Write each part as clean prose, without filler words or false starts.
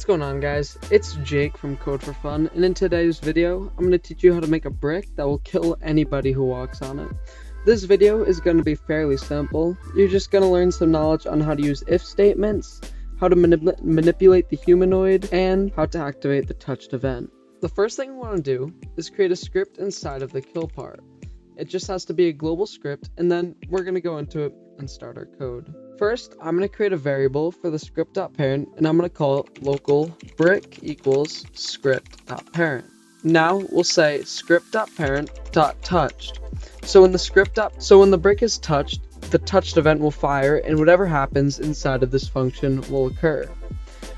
What's going on, guys? It's Jake from Code for Fun, and in today's video, I'm going to teach you how to make a brick that will kill anybody who walks on it. This video is going to be fairly simple. You're just going to learn some knowledge on how to use if statements, how to manipulate the humanoid, and how to activate the touched event. The first thing we want to do is create a script inside of the kill part. It just has to be a global script, and then we're going to go into it and start our code. First, I'm going to create a variable for the script.parent, and I'm going to call it local brick equals script.parent. Now we'll say script.parent.touched. So when the brick is touched, the touched event will fire, and whatever happens inside of this function will occur.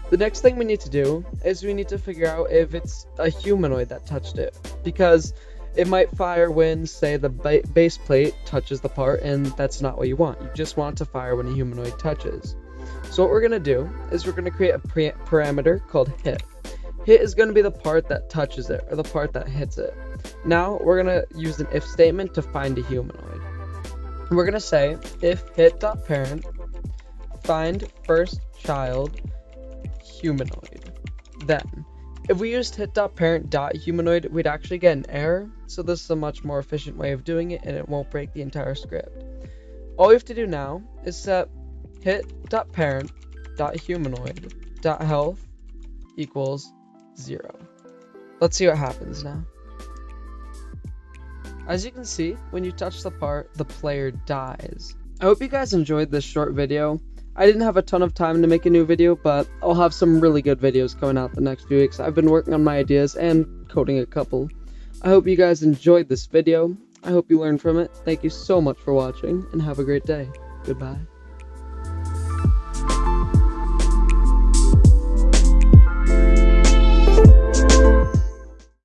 The next thing we need to do is we need to figure out if it's a humanoid that touched it, because it might fire when, say, the base plate touches the part, and that's not what you want. You just want it to fire when a humanoid touches. So what we're going to do is we're going to create a parameter called hit. Hit is going to be the part that touches it, or the part that hits it. Now we're going to use an if statement to find a humanoid. And we're going to say if hit.parent find first child humanoid. Then if we used hit.parent.humanoid, we'd actually get an error, so this is a much more efficient way of doing it, and it won't break the entire script. All we have to do now is set hit.parent.humanoid.health equals 0. Let's see what happens now. As you can see, when you touch the part, the player dies. I hope you guys enjoyed this short video. I didn't have a ton of time to make a new video, but I'll have some really good videos coming out the next few weeks. I've been working on my ideas and coding a couple. I hope you guys enjoyed this video. I hope you learned from it. Thank you so much for watching, and have a great day. Goodbye.